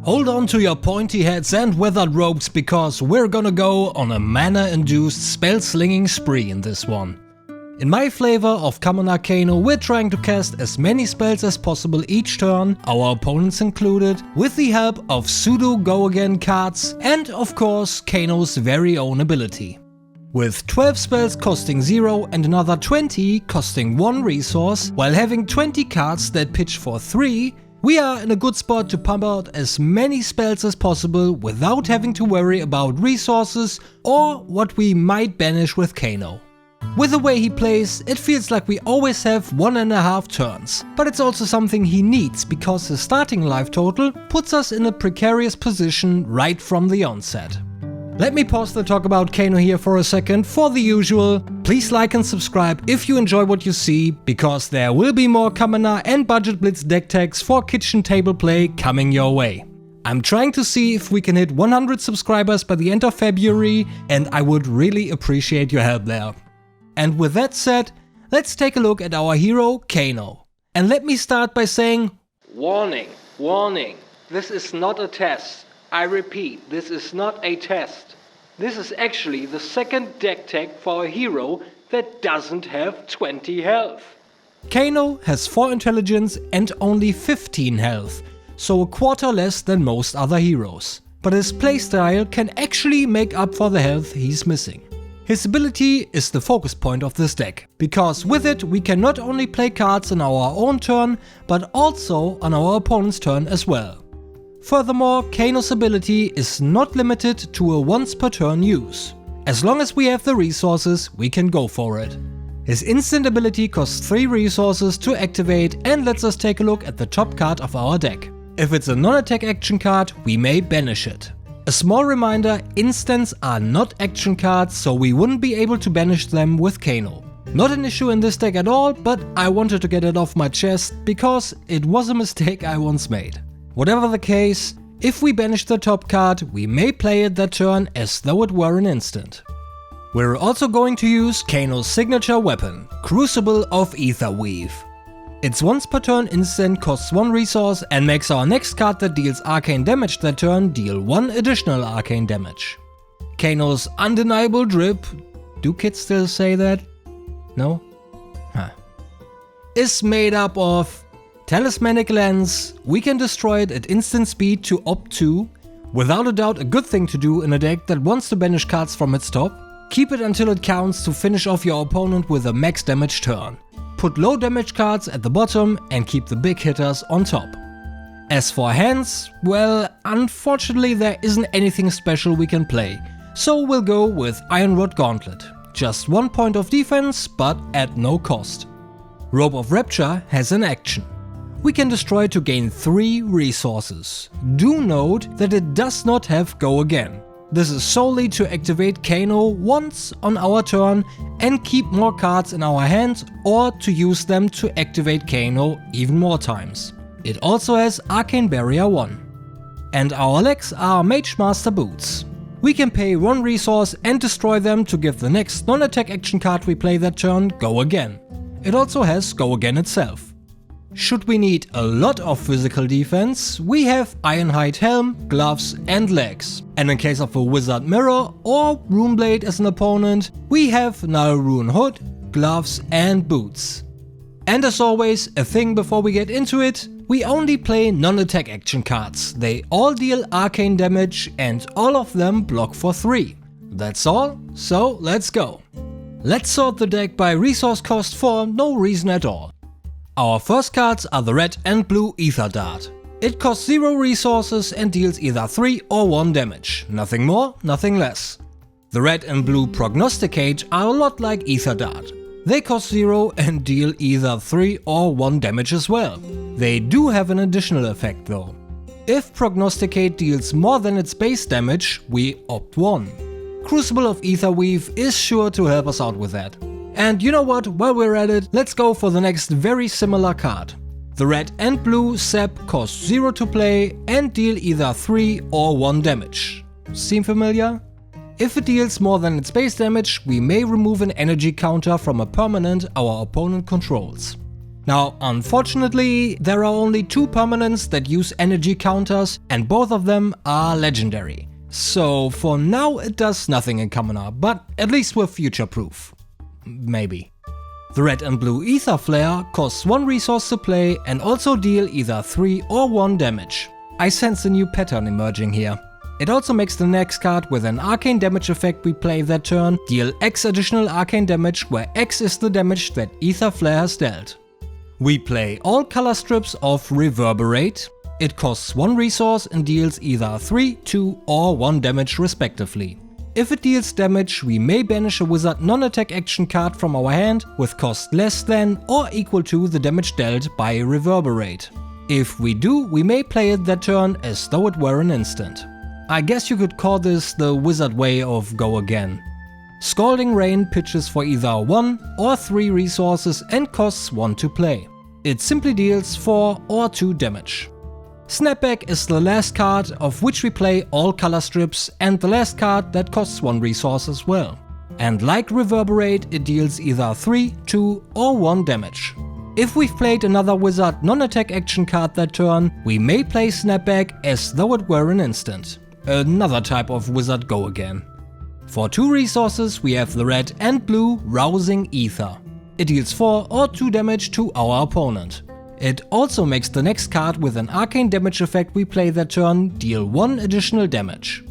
Hold on to your pointy hats and weathered ropes because we're gonna go on a mana-induced spell-slinging spree in this one. In my flavor of Kano, we're trying to cast as many spells as possible each turn, our opponents included, with the help of pseudo go-again cards and of course Kano's very own ability. With 12 spells costing 0 and another 20 costing 1 resource, while having 20 cards that pitch for 3, we are in a good spot to pump out as many spells as possible without having to worry about resources or what we might banish with Kano. With the way he plays, it feels like we always have 1.5 turns, but it's also something he needs because his starting life total puts us in a precarious position right from the onset. Let me pause the talk about Kano here for a second for the usual. Please like and subscribe if you enjoy what you see, because there will be more Kamana and Budget Blitz deck tags for kitchen table play coming your way. I'm trying to see if we can hit 100 subscribers by the end of February, and I would really appreciate your help there. And with that said, let's take a look at our hero Kano. And let me start by saying, warning, warning, this is not a test. I repeat, this is not a test. This is actually the second deck tag for a hero that doesn't have 20 health. Kano has 4 intelligence and only 15 health, so a quarter less than most other heroes. But his playstyle can actually make up for the health he's missing. His ability is the focus point of this deck, because with it we can not only play cards on our own turn, but also on our opponent's turn as well. Furthermore, Kano's ability is not limited to a once per turn use. As long as we have the resources, we can go for it. His instant ability costs 3 resources to activate and lets us take a look at the top card of our deck. If it's a non-attack action card, we may banish it. A small reminder, instants are not action cards, so we wouldn't be able to banish them with Kano. Not an issue in this deck at all, but I wanted to get it off my chest because it was a mistake I once made. Whatever the case, if we banish the top card, we may play it that turn as though it were an instant. We're also going to use Kano's signature weapon, Crucible of Aetherweave. Its once per turn instant costs 1 resource and makes our next card that deals arcane damage that turn deal 1 additional arcane damage. Kano's undeniable drip, do kids still say that? No? Huh. Is made up of Talismanic Lens. We can destroy it at instant speed to Op 2, without a doubt a good thing to do in a deck that wants to banish cards from its top. Keep it until it counts to finish off your opponent with a max damage turn. Put low damage cards at the bottom and keep the big hitters on top. As for hands, well, unfortunately there isn't anything special we can play, so we'll go with Iron Rod Gauntlet. Just 1 point of defense, but at no cost. Robe of Rapture has an action. We can destroy to gain 3 resources. Do note that it does not have Go Again. This is solely to activate Kano once on our turn and keep more cards in our hand, or to use them to activate Kano even more times. It also has Arcane Barrier 1. And our legs are Mage Master Boots. We can pay 1 resource and destroy them to give the next non-attack action card we play that turn Go Again. It also has Go Again itself. Should we need a lot of physical defense, we have Ironhide Helm, Gloves and Legs. And in case of a Wizard Mirror or Runeblade as an opponent, we have Nulrune Hood, Gloves and Boots. And as always, a thing before we get into it, we only play non-attack action cards. They all deal arcane damage and all of them block for 3. That's all, so let's go. Let's sort the deck by resource cost for no reason at all. Our first cards are the red and blue Ether Dart. It costs 0 resources and deals either 3 or 1 damage. Nothing more, nothing less. The red and blue Prognosticate are a lot like Ether Dart. They cost 0 and deal either 3 or 1 damage as well. They do have an additional effect though. If Prognosticate deals more than its base damage, we opt 1. Crucible of Aetherweave is sure to help us out with that. And you know what, while we're at it, let's go for the next very similar card. The red and blue Sep cost 0 to play and deal either 3 or 1 damage. Seem familiar? If it deals more than its base damage, we may remove an energy counter from a permanent our opponent controls. Now, unfortunately, there are only 2 permanents that use energy counters, and both of them are legendary. So for now it does nothing in Commoner, but at least we're future-proof. Maybe. The red and blue Ether Flare costs 1 resource to play and also deal either 3 or 1 damage. I sense a new pattern emerging here. It also makes the next card with an arcane damage effect we play that turn deal X additional arcane damage, where X is the damage that Ether Flare has dealt. We play all color strips of Reverberate. It costs 1 resource and deals either 3, 2 or 1 damage respectively. If it deals damage, we may banish a wizard non-attack action card from our hand with cost less than or equal to the damage dealt by Reverberate. If we do, we may play it that turn as though it were an instant. I guess you could call this the wizard way of go again. Scalding Rain pitches for either 1 or 3 resources and costs 1 to play. It simply deals 4 or 2 damage. Snapback is the last card of which we play all color strips and the last card that costs 1 resource as well. And like Reverberate, it deals either 3, 2 or 1 damage. If we've played another wizard non-attack action card that turn, we may play Snapback as though it were an instant. Another type of wizard go again. For 2 resources we have the red and blue Rousing Ether. It deals 4 or 2 damage to our opponent. It also makes the next card with an arcane damage effect we play that turn deal 1 additional damage.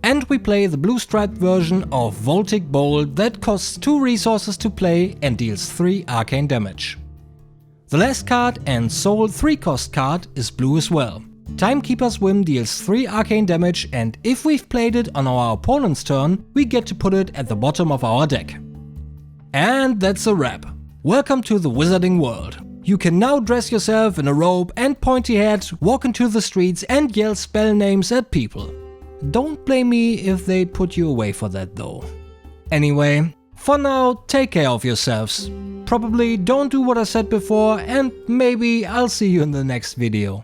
And we play the blue striped version of Voltic Bolt that costs 2 resources to play and deals 3 arcane damage. The last card and sole 3 cost card is blue as well. Timekeeper's Whim deals 3 arcane damage, and if we've played it on our opponent's turn, we get to put it at the bottom of our deck. And that's a wrap. Welcome to the wizarding world. You can now dress yourself in a robe and pointy hat, walk into the streets and yell spell names at people. Don't blame me if they put you away for that though. Anyway, for now, take care of yourselves. Probably don't do what I said before, and maybe I'll see you in the next video.